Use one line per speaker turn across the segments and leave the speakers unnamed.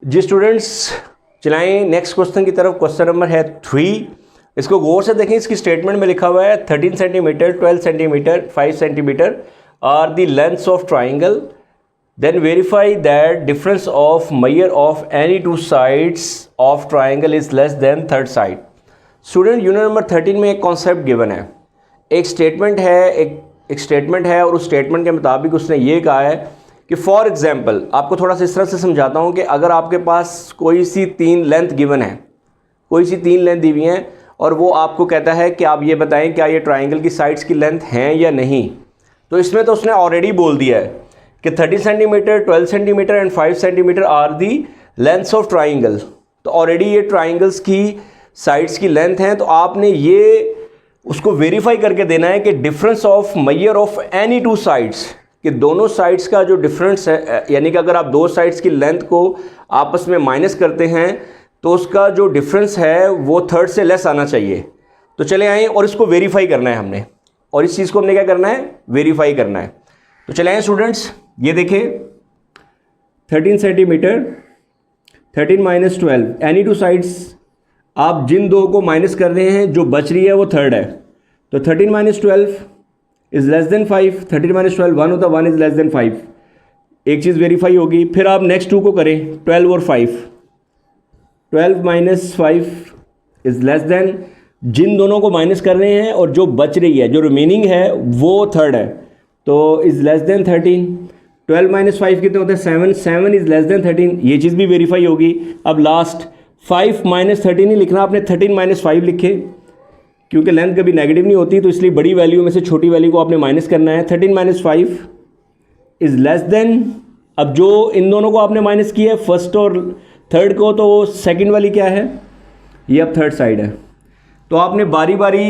जी students, चलाएं next question की तरफ। क्वेश्चन नंबर है 3। इसको गौर से देखें। इसकी स्टेटमेंट में लिखा हुआ है 13 centimetre, 12 centimetre, 5 centimetre are the lengths of triangle, then verify that difference of measure of any two sides of triangle is less than third side. Student, unit number 13 में एक कॉन्सेप्ट गिवन है, एक statement है, एक statement है और उस statement के मुताबिक उसने ये कहा है कि फॉर एग्जाम्पल, आपको थोड़ा सा इस तरह से समझाता हूँ कि अगर आपके पास कोई सी 3 लेंथ गिवन है, कोई सी 3 लेंथ दी हुई हैं और वो आपको कहता है कि आप ये बताएं क्या ये ट्राइंगल की साइड्स की लेंथ हैं या नहीं, तो इसमें तो उसने ऑलरेडी बोल दिया है कि 30 centimetre, 12 centimetre and 5 centimetre are the lengths of triangle. तो ऑलरेडी ये ट्राइंगल्स की साइड्स की लेंथ हैं, तो आपने ये उसको वेरीफाई करके देना है कि difference of measure of any two sides, कि दोनों साइड्स का जो डिफरेंस है, यानी कि अगर आप दो साइड्स की लेंथ को आपस में माइनस करते हैं तो उसका जो डिफरेंस है वो थर्ड से लेस आना चाहिए। तो चले आए और इसको वेरीफाई करना है हमने, और इस चीज़ को हमने क्या करना है, वेरीफाई करना है। तो चले आए स्टूडेंट्स, ये देखें 13 centimetre, 13 minus 12 any two sides, आप जिन दो को माइनस कर रहे हैं जो बच रही है वो थर्ड है। तो 13 minus 12 is less than 5, 13 minus 12 1 होता, 1 इज़ लेस देन 5। एक चीज़ वेरीफाई होगी। फिर आप नेक्स्ट 2 को करें, 12 और 5, 12 माइनस 5 इज़ लेस देन, जिन दोनों को माइनस कर रहे हैं और जो बच रही है, जो रिमेनिंग है वो थर्ड है, तो इज़ लेस देन 13। 12 माइनस 5 कितने होते हैं, 7, 7 इज़ लेस देन 13। ये चीज़ भी वेरीफाई होगी। अब लास्ट 5 माइनस 13 नहीं लिखना, आपने 13 माइनस 5 लिखे, क्योंकि लेंथ कभी नेगेटिव नहीं होती, तो इसलिए बड़ी वैल्यू में से छोटी वैल्यू को आपने माइनस करना है। 13 माइनस 5 इज़ लेस देन, अब जो इन दोनों को आपने माइनस किया है फर्स्ट और थर्ड को, तो सेकंड वाली क्या है, ये अब थर्ड साइड है। तो आपने बारी बारी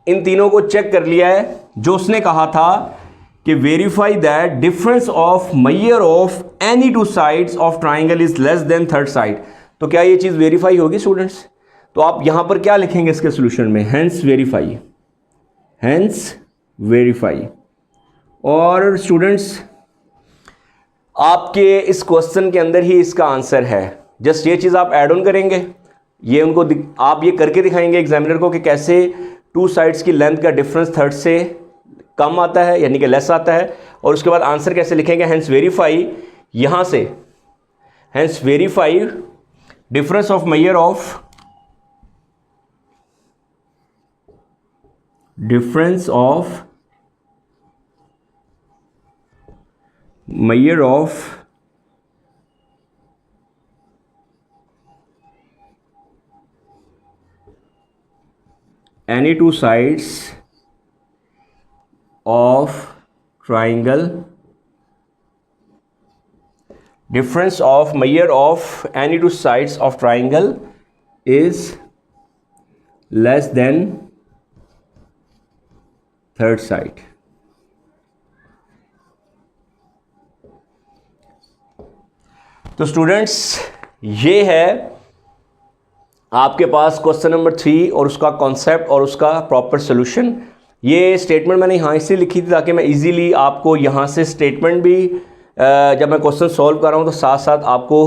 इन तीनों को चेक कर लिया है। जो उसने कहा था कि verify that difference of measure of any two sides of triangle is less than third side, तो क्या ये चीज़ वेरीफाई होगी स्टूडेंट्स? तो आप यहां पर क्या लिखेंगे इसके सोल्यूशन में, हेंस वेरीफाई, हेंस वेरीफाई। और स्टूडेंट्स, आपके इस क्वेश्चन के अंदर ही इसका आंसर है। जस्ट ये चीज़ आप ऐड ऑन करेंगे, ये उनको आप ये करके दिखाएंगे एग्जामिनर को कि कैसे टू साइड्स की लेंथ का डिफरेंस थर्ड से कम आता है, यानी कि लेस आता है, और उसके बाद आंसर कैसे लिखेंगे, हेंस वेरीफाई। यहां से hence verify difference of measure of, difference of measure of any two sides of triangle, difference of measure of any two sides of triangle is less than third side. तो students, ये है आपके पास question number 3 और उसका concept और उसका proper solution. ये statement मैंने यहाँ इसलिए लिखी थी ताकि मैं इजीली आपको यहाँ से स्टेटमेंट भी जब मैं क्वेश्चन सॉल्व कर रहा हूँ तो साथ साथ आपको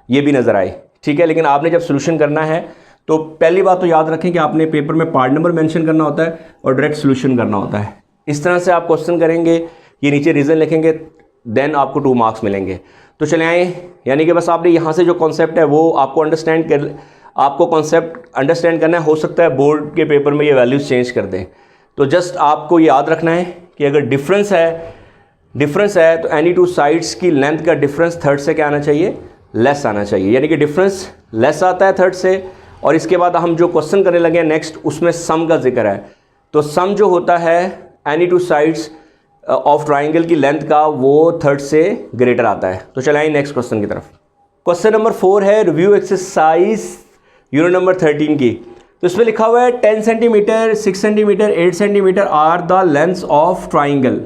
ये भी नज़र आए, ठीक है। लेकिन आपने जब सोल्यूशन करना है तो पहली बात तो याद रखें कि आपने पेपर में पार्ट नंबर मेंशन करना होता है और डायरेक्ट सोल्यूशन करना होता है। इस तरह से आप क्वेश्चन करेंगे, ये नीचे रीज़न लिखेंगे, देन आपको 2 मार्क्स मिलेंगे। तो चले आए, यानी कि बस आपने यहाँ से जो कॉन्सेप्ट है वो आपको कॉन्सेप्ट अंडरस्टैंड करना है। हो सकता है बोर्ड के पेपर में ये वैल्यूज़ चेंज कर दें, तो जस्ट आपको याद रखना है कि अगर डिफरेंस है तो एनी टू साइड्स की लेंथ का डिफरेंस थर्ड से क्या आना चाहिए, लेस आना चाहिए, यानी कि डिफरेंस लेस आता है थर्ड से। और इसके बाद हम जो क्वेश्चन करने लगे हैं नेक्स्ट, उसमें सम का जिक्र है। तो सम जो होता है any two sides of triangle की लेंथ का, वो थर्ड से ग्रेटर आता है। तो चलाएं नेक्स्ट क्वेश्चन की तरफ। क्वेश्चन नंबर 4 है रिव्यू एक्सरसाइज यूनिट नंबर 13 की। तो इसमें लिखा हुआ है 10 centimetre, 6 centimetre, 8 centimetre are the lengths of triangle,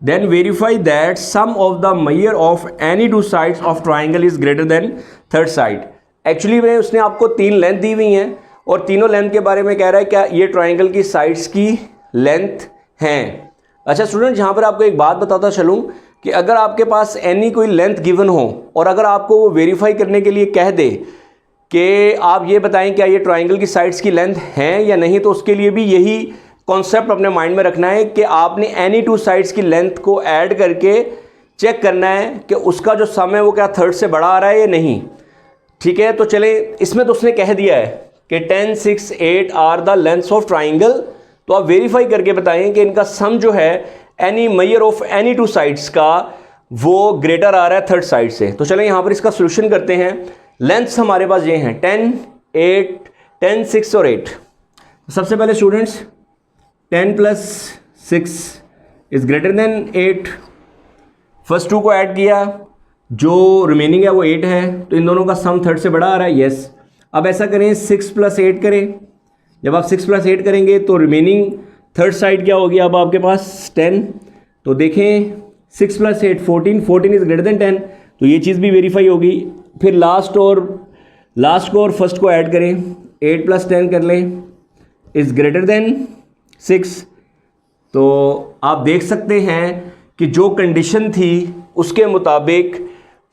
then verify that sum of the measure of any two sides of triangle is greater than third side. Actually में उसने आपको 3 length दी हुई हैं और तीनों लेंथ के बारे में कह रहा है क्या ये ट्राइंगल की साइड्स की लेंथ हैं। अच्छा स्टूडेंट, यहाँ पर आपको एक बात बताता चलूँ कि अगर आपके पास एनी कोई लेंथ गिवन हो और अगर आपको वो वेरीफाई करने के लिए कह दे कि आप ये बताएं क्या ये ट्राइंगल की साइड्स की लेंथ हैं या नहीं, तो उसके लिए भी यही कॉन्सेप्ट अपने माइंड में रखना है कि आपने एनी टू साइड्स की लेंथ को ऐड करके चेक करना है कि उसका जो सम है वो क्या थर्ड से बड़ा आ रहा है या नहीं। ठीक है, तो चले, इसमें तो उसने कह दिया है कि 10, 6, 8 are the lengths of triangle, तो आप वेरीफाई करके बताएं कि इनका सम जो है any major of any two sides का वो ग्रेटर आ रहा है थर्ड साइड से। तो चलें यहाँ पर इसका सोल्यूशन करते हैं। लेंथ्स हमारे पास ये हैं 10, 8, 10, 6 और 8। सबसे पहले students 10 plus 6 is greater than 8, first two को ऐड किया, जो रिमेनिंग है वो 8 है, तो इन दोनों का सम थर्ड से बड़ा आ रहा है, यस। अब ऐसा करें 6 प्लस 8 करें, जब आप 6 प्लस 8 करेंगे तो रिमेनिंग थर्ड साइड क्या होगी अब आपके पास 10, तो देखें 6 प्लस 8 14, 14 इज ग्रेटर देन 10, तो ये चीज़ भी वेरीफाई होगी। फिर लास्ट को और फर्स्ट को ऐड करें, 8 प्लस 10 कर लें इज ग्रेटर देन 6, तो आप देख सकते हैं कि जो कंडीशन थी उसके मुताबिक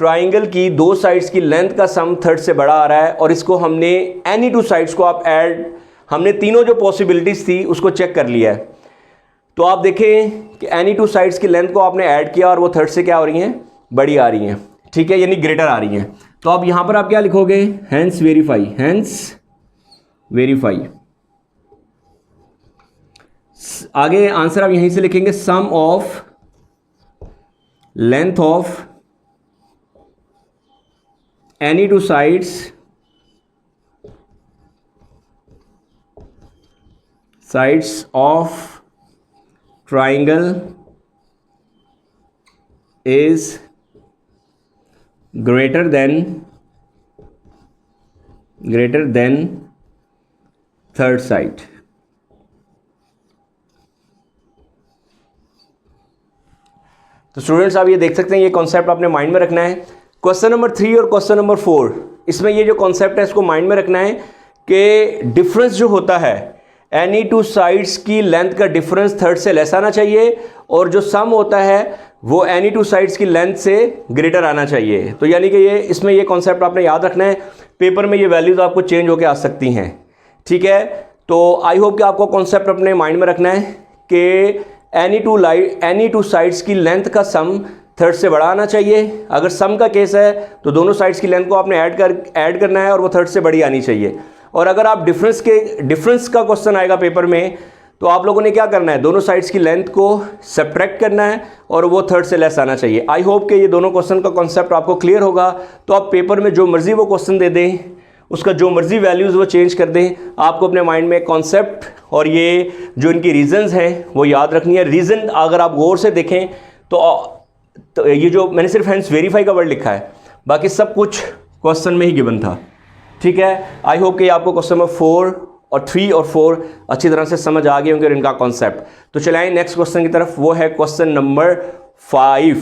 ट्राइंगल की दो साइड्स की लेंथ का सम थर्ड से बड़ा आ रहा है, और इसको हमने एनी टू साइड्स को आप ऐड, हमने तीनों जो पॉसिबिलिटीज़ थी उसको चेक कर लिया है। तो आप देखें कि एनी टू साइड्स की लेंथ को आपने ऐड किया और वो थर्ड से क्या हो रही हैं, बड़ी आ रही हैं। ठीक है, यानी ग्रेटर आ रही हैं। तो अब यहाँ पर आप क्या लिखोगे, हैंस वेरीफाई, हैंस वेरीफाई। आगे आंसर आप यहीं से लिखेंगे, sum of length of any two sides of triangle is greater than third side। तो स्टूडेंट्स आप ये देख सकते हैं, ये कॉन्सेप्ट आपने माइंड में रखना है। क्वेश्चन नंबर 3 और क्वेश्चन नंबर 4, इसमें ये जो कॉन्सेप्ट है इसको माइंड में रखना है कि डिफरेंस जो होता है एनी टू साइड्स की लेंथ का डिफरेंस थर्ड से लेस आना चाहिए, और जो सम होता है वो एनी टू साइड्स की लेंथ से ग्रेटर आना चाहिए। तो यानी कि ये इसमें ये कॉन्सेप्ट आपने याद रखना है, पेपर में ये वैल्यूज आपको चेंज होकर आ सकती हैं। ठीक है, तो आई होप कि आपको कॉन्सेप्ट अपने माइंड में रखना है कि एनी टू साइड्स की लेंथ का सम थर्ड से बड़ा आना चाहिए। अगर सम का केस है तो दोनों साइड्स की लेंथ को आपने ऐड करना है और वो थर्ड से बड़ी आनी चाहिए। और अगर आप डिफरेंस का क्वेश्चन आएगा पेपर में, तो आप लोगों ने क्या करना है, दोनों साइड्स की लेंथ को सब्ट्रैक्ट करना है और वो थर्ड से लेस आना चाहिए। आई होप कि ये दोनों क्वेश्चन का कॉन्सेप्ट आपको क्लियर होगा। तो आप पेपर में जो मर्जी वो क्वेश्चन दे दें, उसका जो मर्जी वैल्यूज़ वो चेंज कर दें, आपको अपने माइंड में कॉन्सेप्ट और ये जो इनकी रीजंस हैं वो याद रखनी है। रीज़न अगर आप गौर से देखें तो ये जो मैंने सिर्फ हैंस वेरीफाई का वर्ड लिखा है, बाकी सब कुछ क्वेश्चन में ही गिवन था। ठीक है, आई होप कि आपको क्वेश्चन नंबर 4 और 3 और 4 अच्छी तरह से समझ आ गए होंगे और इनका कॉन्सेप्ट। तो चलाएं नेक्स्ट क्वेश्चन की तरफ, वो है क्वेश्चन नंबर 5।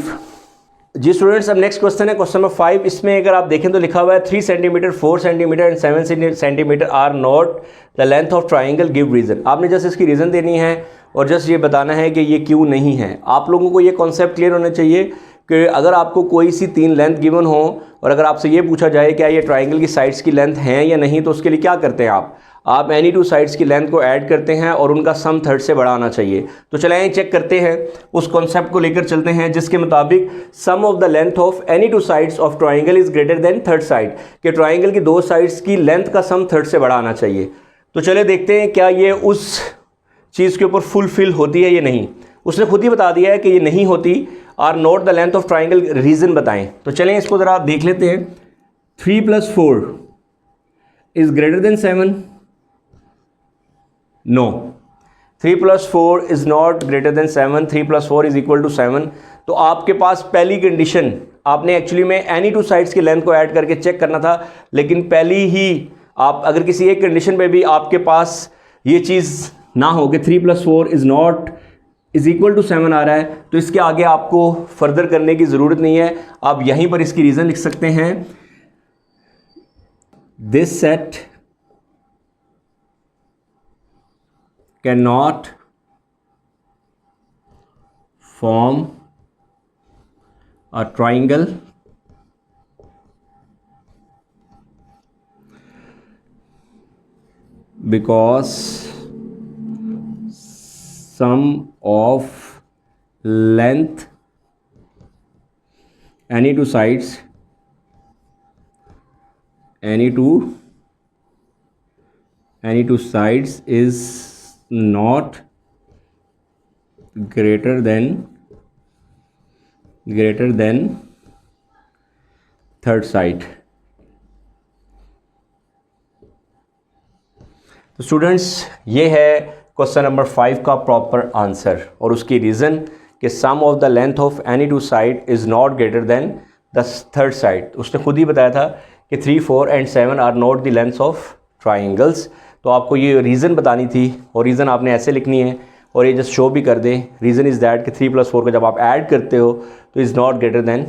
जी स्टूडेंट्स, अब नेक्स्ट क्वेश्चन है क्वेश्चन नंबर 5। इसमें अगर आप देखें तो लिखा हुआ है 3 centimetre, 4 centimetre and 7 centimetre are not the length of triangle, give reason. आपने जस्ट इसकी रीज़न देनी है और जस्ट ये बताना है कि ये क्यों नहीं है। आप लोगों को ये कॉन्सेप्ट क्लियर होना चाहिए कि अगर आपको कोई सी 3 लेंथ गिवन हो और अगर आपसे ये पूछा जाए क्या ये ट्राइंगल की साइड्स की लेंथ हैं या नहीं, तो उसके लिए क्या करते हैं आप एनी टू साइड्स की लेंथ को ऐड करते हैं और उनका सम थर्ड से बड़ा आना चाहिए। तो चलें चेक करते हैं, उस कॉन्सेप्ट को लेकर चलते हैं जिसके मुताबिक sum of the length of any two sides of triangle is greater than third side, कि ट्राइंगल की दो साइड्स की लेंथ का सम थर्ड से बड़ा आना चाहिए। तो चले देखते हैं क्या ये उस चीज़ के ऊपर फुलफिल होती है या नहीं। उसने खुद ही बता दिया है कि ये नहीं होती। Are not the length of triangle, reason बताएं। तो चलें इसको ज़रा देख लेते हैं। 3 + 4 is greater than 7, no, 3 + 4 is not greater than 7, 3 + 4 is equal to 7। तो आपके पास पहली कंडीशन, आपने एक्चुअली में एनी टू साइड्स की लेंथ को ऐड करके चेक करना था, लेकिन पहली ही आप अगर किसी एक कंडीशन पे भी आपके पास ये चीज़ ना हो कि 3 + 4 is not is equal to 7 आ रहा है, तो इसके आगे आपको फर्दर करने की ज़रूरत नहीं है। आप यहीं पर इसकी रीज़न लिख सकते हैं, this set can not form a triangle because sum of length any two sides is not greater than third side। तो स्टूडेंट्स ये है क्वेश्चन नंबर 5 का प्रॉपर आंसर, और उसकी रीज़न कि sum of the length of any two side is not greater than the third side. उसने खुद ही बताया था कि 3, 4 and 7 are not the lengths of triangles. तो आपको ये रीज़न बतानी थी, और रीज़न आपने ऐसे लिखनी है और ये जस्ट शो भी कर दें। रीज़न इज़ दैट कि 3 + 4 का जब आप ऐड करते हो तो is not greater than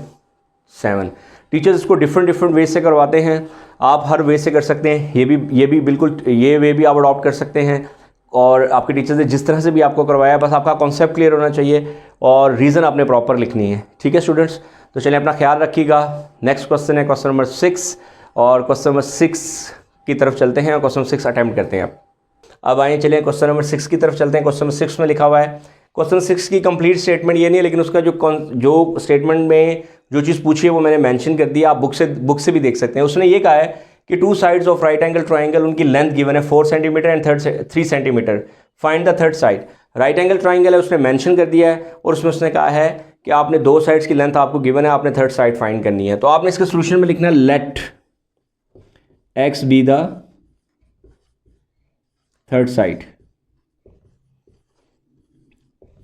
7। Teachers इसको डिफरेंट वे से करवाते हैं, आप हर वे से कर सकते हैं। ये भी बिल्कुल ये वे भी आप अडॉप्ट कर सकते हैं, और आपके टीचर्स ने जिस तरह से भी आपको करवाया, बस आपका कॉन्सेप्ट क्लियर होना चाहिए और रीज़न आपने प्रॉपर लिखनी है। ठीक है स्टूडेंट्स, तो चलिए अपना ख्याल रखिएगा। नेक्स्ट क्वेश्चन है क्वेश्चन नंबर 6, और क्वेश्चन नंबर 6 की तरफ चलते हैं और क्वेश्चन 6 अटैम्प्ट करते हैं। अब आइए चलिए क्वेश्चन नंबर 6 की तरफ चलते हैं। क्वेश्चन नंबर 6 में लिखा हुआ है, क्वेश्चन 6 की कंप्लीट स्टेटमेंट ये नहीं है, लेकिन उसका जो स्टेटमेंट में जो चीज़ पूछी है वो मैंने मेंशन कर दी, आप बुक से भी देख सकते हैं। उसने ये कहा है कि 2 sides of right angle triangle, उनकी लेंथ गिवन है 4 centimetre and 3 centimetre, find the third side. Right angle triangle है, उसने मेंशन कर दिया है, और उसमें उसने कहा है कि आपने 2 साइड्स की लेंथ आपको गिवन है, आपने थर्ड साइड फाइंड करनी है। तो आपने इसके सोल्यूशन में लिखना है let x be the third side.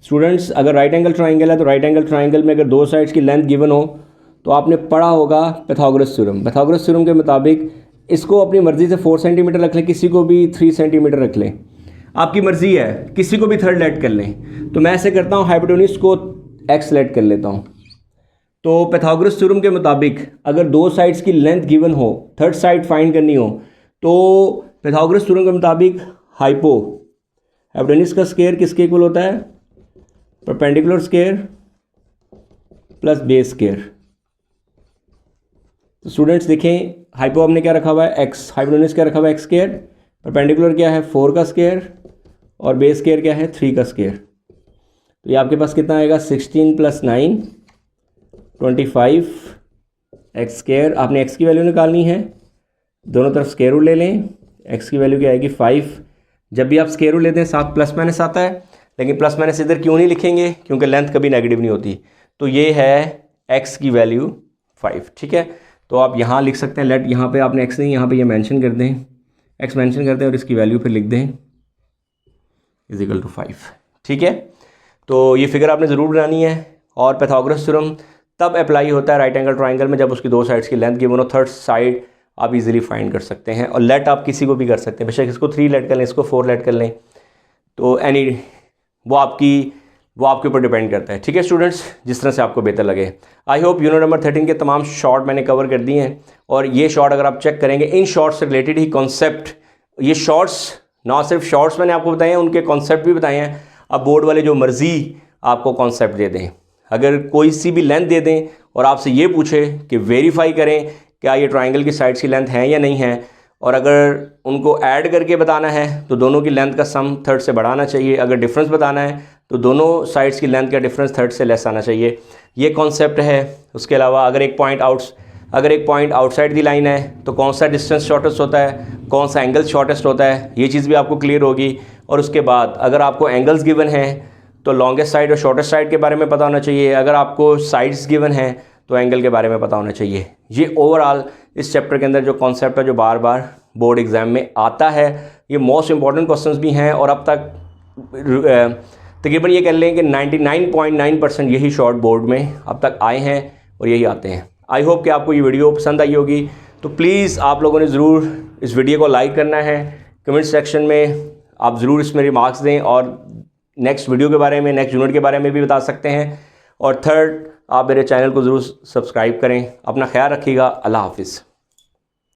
Students, अगर राइट एंगल ट्राइंगल है तो राइट एंगल ट्राइंगल में अगर 2 साइड्स की लेंथ गिवन हो तो आपने पढ़ा होगा पाइथागोरस थ्योरम। पाइथागोरस थ्योरम के मुताबिक इसको अपनी मर्ज़ी से 4 सेंटीमीटर रख लें, किसी को भी 3 सेंटीमीटर रख लें, आपकी मर्ज़ी है, किसी को भी थर्ड लेट कर लें। तो मैं ऐसे करता हूँ, हाइपोटेन्यूज को x लेट कर लेता हूँ। तो पाइथागोरस थ्योरम के मुताबिक अगर 2 साइड्स की लेंथ गिवन हो, थर्ड साइड फाइंड करनी हो, तो पाइथागोरस थ्योरम के मुताबिक हाइपोटेन्यूज का स्क्वायर किसके इक्वल होता है? Perpendicular square plus base square. तो स्टूडेंट्स देखें, हाइपो हमने क्या रखा हुआ है? x, हाइपोटेन्यूज क्या रखा हुआ है? x स्क्वायर, परपेंडिकुलर क्या है? 4 का स्क्वायर, और बेस स्क्वायर क्या है? 3 का स्क्वायर। तो ये आपके पास कितना आएगा? 16 + 9 25 x स्क्वायर। आपने x की वैल्यू निकालनी है, दोनों तरफ स्क्वायर रूट ले लें, x की वैल्यू क्या आएगी? 5। जब भी आप स्क्वायर रूट लेते हैं साथ प्लस माइनस आता है, लेकिन प्लस माइनस इधर क्यों नहीं लिखेंगे? क्योंकि लेंथ कभी नेगेटिव नहीं होती। तो ये है x की वैल्यू 5। ठीक है, तो आप यहाँ लिख सकते हैं लेट, यहाँ पे आपने x नहीं, यहाँ पे ये मेंशन कर दें, x मेंशन कर दें और इसकी वैल्यू फिर लिख दें = 5। ठीक है, तो ये फिगर आपने ज़रूर बनानी है। और पाइथागोरस थ्योरम तब अप्लाई होता है राइट एंगल ट्राइंगल में जब उसकी 2 साइड्स की लेंथ गिवन हो, थर्ड साइड आप इजीली फाइंड कर सकते हैं। और लेट आप किसी को भी कर सकते हैं, बेशक इसको 3 लेट कर लें, इसको 4 लेट कर लें, तो वो आपके ऊपर डिपेंड करता है। ठीक है स्टूडेंट्स, जिस तरह से आपको बेहतर लगे। आई होप यूनिट नंबर 13 के तमाम शॉर्ट मैंने कवर कर दिए हैं, और ये शॉर्ट अगर आप चेक करेंगे, इन शॉर्ट्स से रिलेटेड ही कॉन्सेप्ट, ये शॉर्ट्स ना सिर्फ शॉर्ट्स मैंने आपको बताए हैं, उनके कॉन्सेप्ट भी बताए हैं। अब बोर्ड वाले जो मर्ज़ी आपको कॉन्सेप्ट दे दें, अगर कोई सी भी लेंथ दे दें और आपसे ये पूछे कि वेरीफाई करें क्या ये ट्राइंगल की साइड्स की लेंथ है या नहीं है, और अगर उनको ऐड करके बताना है तो दोनों की लेंथ का सम थर्ड से बढ़ाना चाहिए, अगर डिफरेंस बताना है तो दोनों साइड्स की लेंथ का डिफरेंस थर्ड से लेस आना चाहिए। ये कॉन्सेप्ट है। उसके अलावा अगर एक पॉइंट आउटसाइड दी लाइन है तो कौन सा डिस्टेंस शॉर्टेस्ट होता है, कौन सा एंगल शॉर्टेस्ट होता है, ये चीज़ भी आपको क्लियर होगी। और उसके बाद अगर आपको एंगल्स गिवन हैं तो लॉन्गेस्ट साइड और शॉर्टेस्ट साइड के बारे में पता होना चाहिए, अगर आपको साइड्स गिवन हैं तो एंगल के बारे में पता होना चाहिए। ये ओवरऑल इस चैप्टर के अंदर जो कॉन्सेप्ट है जो बार बार बोर्ड एग्ज़ाम में आता है, ये मोस्ट इंपॉर्टेंट क्वेश्चंस भी हैं, और अब तक तकरीबन ये कह लें कि 99.9% यही शॉर्ट बोर्ड में अब तक आए हैं और यही आते हैं। आई होप कि आपको ये वीडियो पसंद आई होगी। तो प्लीज़ आप लोगों ने ज़रूर इस वीडियो को लाइक करना है, कमेंट सेक्शन में आप ज़रूर इसमें रिमार्क्स दें, और नेक्स्ट वीडियो के बारे में, नेक्स्ट यूनिट के बारे में भी बता सकते हैं। और थर्ड, आप मेरे चैनल को ज़रूर सब्सक्राइब करें। अपना ख्याल रखिएगा। अल्लाह हाफिज़।